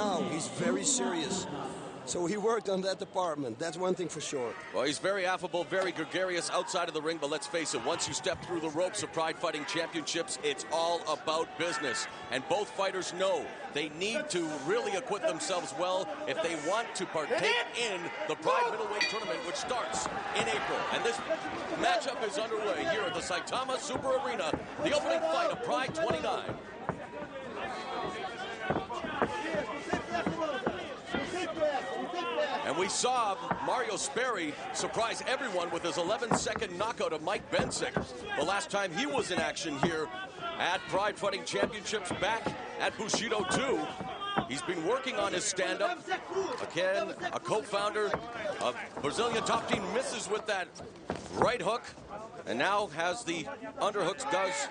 now. He's very serious. So he worked on that department. That's one thing for sure. Well, he's very affable, very gregarious outside of the ring, but let's face it, once you step through the ropes of Pride Fighting Championships, it's all about business. And both fighters know they need to really acquit themselves well if they want to partake in the Pride Middleweight Tournament, which starts in April. And this matchup is underway here at the Saitama Super Arena, the opening fight of Pride 29. And we saw Mario Sperry surprise everyone with his 11-second knockout of Mike Bensick the last time he was in action here at Pride Fighting Championships back at Bushido 2. He's been working on his stand-up. Again, a co-founder of Brazilian Top Team misses with that right hook, and now has the underhooks, does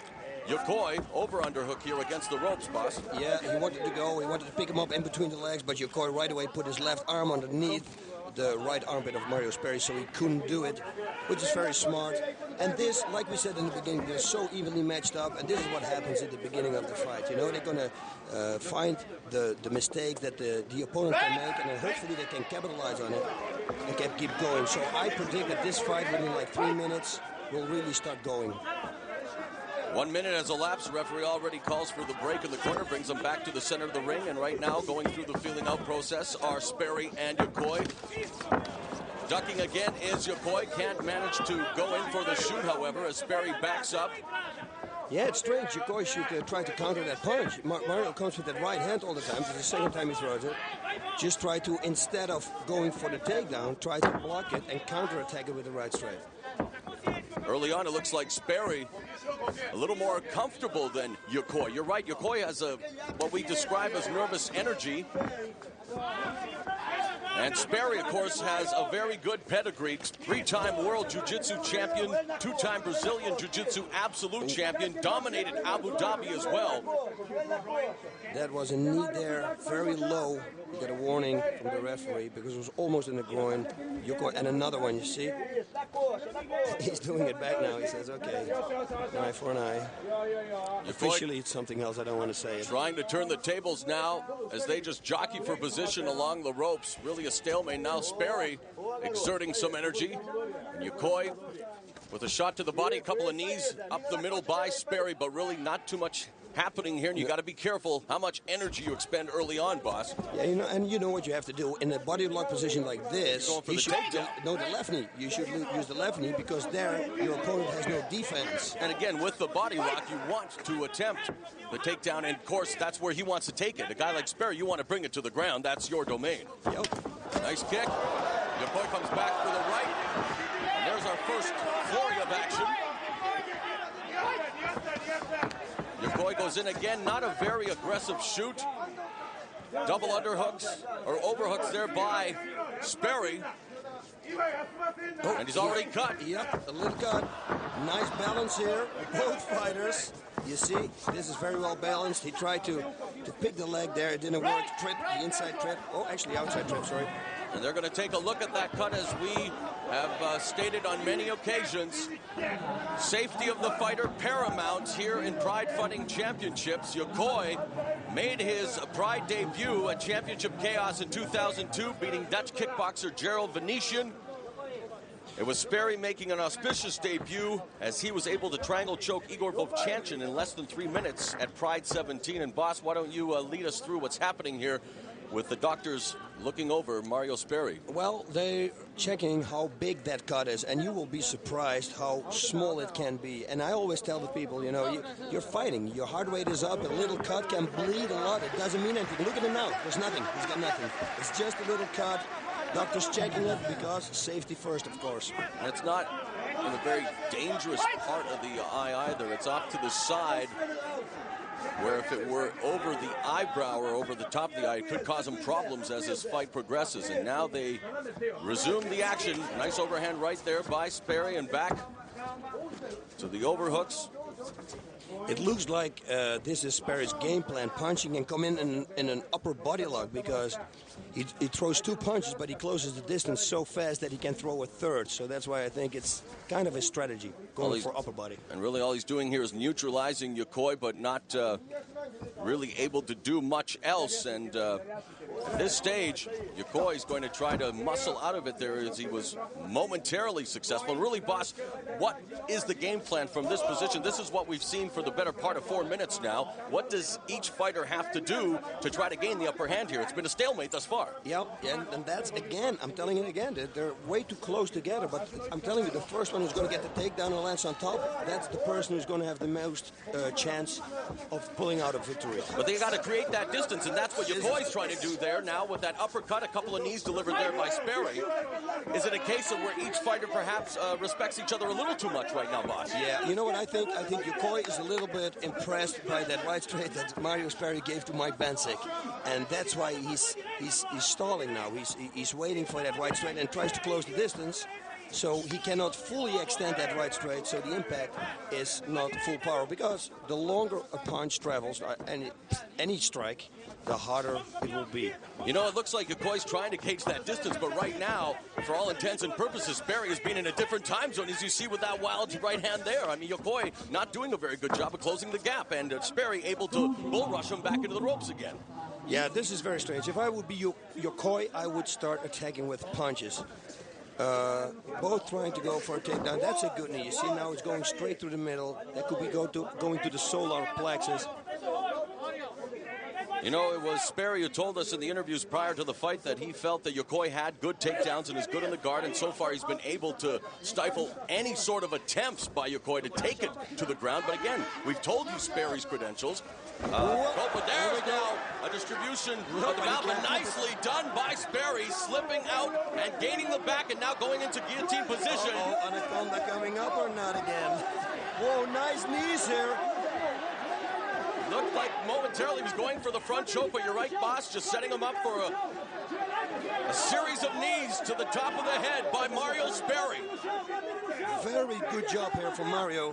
Yokoi over underhook here against the ropes, boss. Yeah, he wanted to go. He wanted to pick him up in between the legs, but Yokoi right away put his left arm underneath the right armpit of Mario Sperry, so he couldn't do it, which is very smart. And this, like we said in the beginning, they're so evenly matched up, and this is what happens at the beginning of the fight. You know, they're going to find the mistake that the opponent can make, and then hopefully they can capitalize on it and can keep going. So I predict that this fight within like 3 minutes will really start going. 1 minute has elapsed. The referee already calls for the break in the corner, brings them back to the center of the ring, and right now going through the feeling out process are Sperry and Yokoi. Ducking again is Yokoi, can't manage to go in for the shoot, however, as Sperry backs up. Yeah, it's strange. Yokoi should try to counter that punch. Mario comes with that right hand all the time. This is the second time he throws it. Just try to, instead of going for the takedown, try to block it and counter-attack it with the right straight. Early on, it looks like Sperry a little more comfortable than Yokoi. You're right, Yokoi has what we describe as nervous energy. And Sperry, of course, has a very good pedigree. 3-time World Jiu-Jitsu champion, 2-time Brazilian Jiu-Jitsu absolute champion, dominated Abu Dhabi as well. That was a knee there, very low. You get a warning from the referee because it was almost in the groin. Yokoi, and another one, you see? He's doing it back now. He says, okay, an eye for an eye. Officially, it's something else. I don't want to say it. Trying to turn the tables now as they just jockey for position along the ropes. Really a stalemate now. Sperry exerting some energy. And Yokoi with a shot to the body, a couple of knees up the middle by Sperry, but really not too much happening here, and you got to be careful how much energy you expend early on, boss. Yeah, you know, and you know what you have to do in a body lock position like this. You should no, the left knee. You should use the left knee because there your opponent has no defense. And again, with the body lock, you want to attempt the takedown, and of course, that's where he wants to take it. A guy like Sperry, you want to bring it to the ground. That's your domain. Yep. Nice kick. Yokoi comes back for the right, and there's our first flurry of action. Yokoi goes in again, not a very aggressive shoot. Double underhooks, or overhooks there by Sperry. And he's already cut. Yep, a little cut. Nice balance here, both fighters. You see, this is very well balanced. He tried to pick the leg there. It didn't work. Trip, the inside trip. Oh, actually outside trip, sorry. And they're going to take a look at that cut as we have stated on many occasions. Safety of the fighter paramount here in Pride Fighting Championships. Yokoi made his Pride debut at Championship Chaos in 2002, beating Dutch kickboxer Gerald Venetian. It was Sperry making an auspicious debut as he was able to triangle choke Igor Vovchanchin in less than 3 minutes at Pride 17. And boss, why don't you lead us through what's happening here with the doctors looking over Mario Sperry? Well, they're checking how big that cut is, and you will be surprised how small it can be. And I always tell the people, you know, you're fighting. Your heart rate is up. A little cut can bleed a lot. It doesn't mean anything. Look at him now. There's nothing. He's got nothing. It's just a little cut. Doctors checking it because safety first, of course. And it's not in a very dangerous part of the eye either. It's off to the side, where if it were over the eyebrow or over the top of the eye, it could cause him problems as his fight progresses. And now they resume the action. Nice overhand right there by Sperry, and back to the overhooks. It looks like this is Sperry's game plan, punching and come in an upper body lock, because he throws 2 punches, but he closes the distance so fast that he can throw a third. So that's why I think it's kind of a strategy, going for upper body. And really all he's doing here is neutralizing Yokoi, but not really able to do much else. And at this stage, Yokoi is going to try to muscle out of it there as he was momentarily successful. Really, boss, what is the game plan from this position? This is what we've seen for the better part of 4 minutes now. What does each fighter have to do to try to gain the upper hand here? It's been a stalemate thus far. Yep, and that's, again, I'm telling you again, they're way too close together, but I'm telling you, the first one who's going to get the takedown and lands on top, that's the person who's going to have the most chance of pulling out a victory. But they got to create that distance, and that's what Yokoi's trying to do there now with that uppercut, a couple of knees delivered there by Sperry. Is it a case of where each fighter perhaps respects each other a little too much right now, boss? Yeah, you know what I think? I think Yokoi is a little bit impressed by that right straight that Mario Sperry gave to Mike Bensick, and that's why he's stalling now. He's waiting for that right straight and tries to close the distance, so he cannot fully extend that right straight, so the impact is not full power, because the longer a punch travels, any strike, the harder it will be. You know, it looks like Yokoi's trying to gauge that distance, but right now, for all intents and purposes, Sperry has been in a different time zone, as you see with that wild right hand there. I mean, Yokoi not doing a very good job of closing the gap, and Sperry able to bull rush him back into the ropes again. Yeah, this is very strange. If I would be Yokoi, I would start attacking with punches. Both trying to go for a takedown. That's a good knee. You see now it's going straight through the middle. That could be going to the solar plexus. You know, it was Sperry who told us in the interviews prior to the fight that he felt that Yokoi had good takedowns and is good in the guard, and so far he's been able to stifle any sort of attempts by Yokoi to take it to the ground. But again, we've told you Sperry's credentials. But there's now a distribution of the mount, but nicely done by Sperry, slipping out and gaining the back and now going into guillotine position. Anaconda coming up or not again? Whoa, nice knees here. Looked like momentarily he was going for the front choke, but you're right, boss, just setting him up for a series of knees to the top of the head by Mario Sperry. Very good job here from Mario.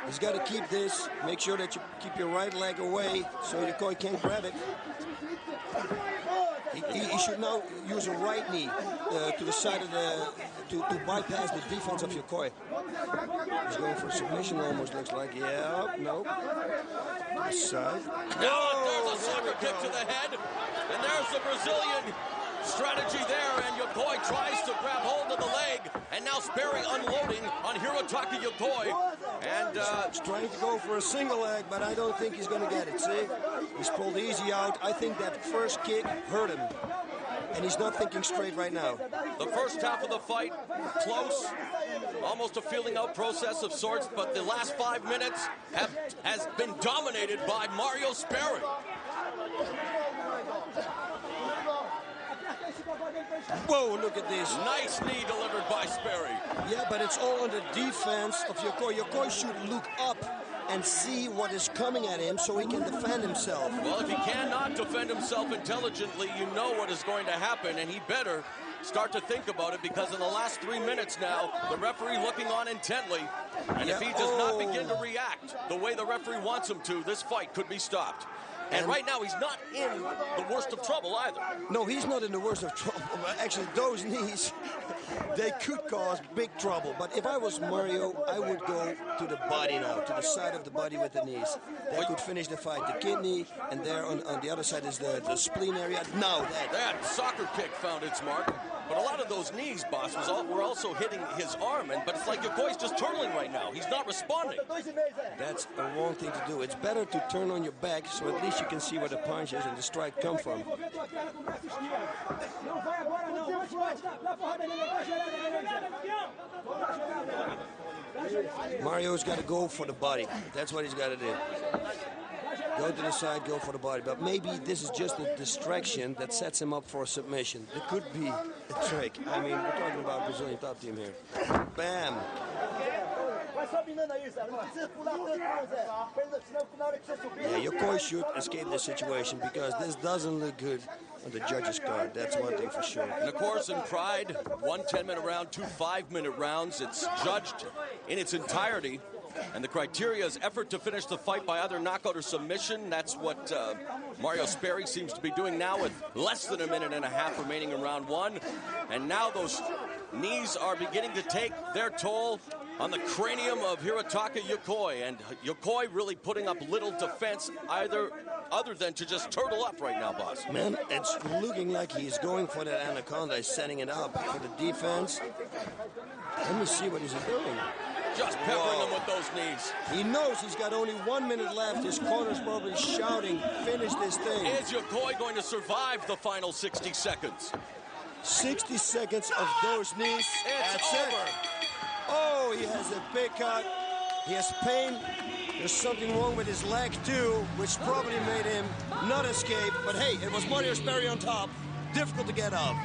He's got to keep this. Make sure that you keep your right leg away so Yokoi can't grab it. He should now use a right knee to the side of to bypass the defense of Yokoi. He's going for a submission almost, looks like. Yeah, nope. Side. Now there's a soccer kick to the head, and there's the Brazilian strategy there, and Yokoi tries to grab hold of the leg, and now Sperry unloading on Hirotaka Yokoi. And he's trying to go for a single leg, but I don't think he's going to get it, see? He's pulled easy out. I think that first kick hurt him, and he's not thinking straight right now. The first half of the fight, close, almost a feeling out process of sorts, but the last 5 minutes has been dominated by Mario Sperry. Whoa, look at this. Nice knee delivered by Sperry. Yeah, but it's all on the defense of Yokoi. Yokoi should look up and see what is coming at him so he can defend himself. Well, if he cannot defend himself intelligently, you know what is going to happen, and he better start to think about it, because in the last 3 minutes now, the referee looking on intently, and if he does not begin to react the way the referee wants him to, this fight could be stopped. And right now, he's not in the worst of trouble either. No, he's not in the worst of trouble. Actually, those knees, they could cause big trouble. But if I was Mario, I would go to the body now, to the side of the body with the knees. That could finish the fight. The kidney, and there on the other side is the spleen area. Now that soccer kick found its mark. But a lot of those knees, boss, were also hitting his arm. But it's like Yokoi's just turtling right now. He's not responding. That's the wrong thing to do. It's better to turn on your back, so at least you can see where the punches and the strike come from. Mario's got to go for the body. That's what he's got to do. Go to the side, go for the body. But maybe this is just a distraction that sets him up for a submission. It could be a trick. I mean, we're talking about Brazilian top team here. Bam! Yeah, Yokoi should escape this situation, because this doesn't look good on the judges' card. That's one thing for sure. And of course, in Pride, 1 10-minute round, 2 5-minute rounds. It's judged in its entirety. And the criteria is effort to finish the fight by either knockout or submission. That's what Mario Sperry seems to be doing now, with less than a minute and a half remaining in round 1. And now those knees are beginning to take their toll on the cranium of Hirotaka Yokoi, and Yokoi really putting up little defense other than to just turtle up right now, boss. Man, it's looking like he's going for that anaconda. He's setting it up for the defense. Let me see what he's doing. Just peppering him with those knees. He knows he's got only 1 minute left. His corner's probably shouting, finish this thing. Is Yokoi going to survive the final 60 seconds? 60 seconds of those knees. It's over. Oh, he has a big cut. He has pain. There's something wrong with his leg, too, which probably made him not escape. But hey, it was Mario Sperry on top. Difficult to get up.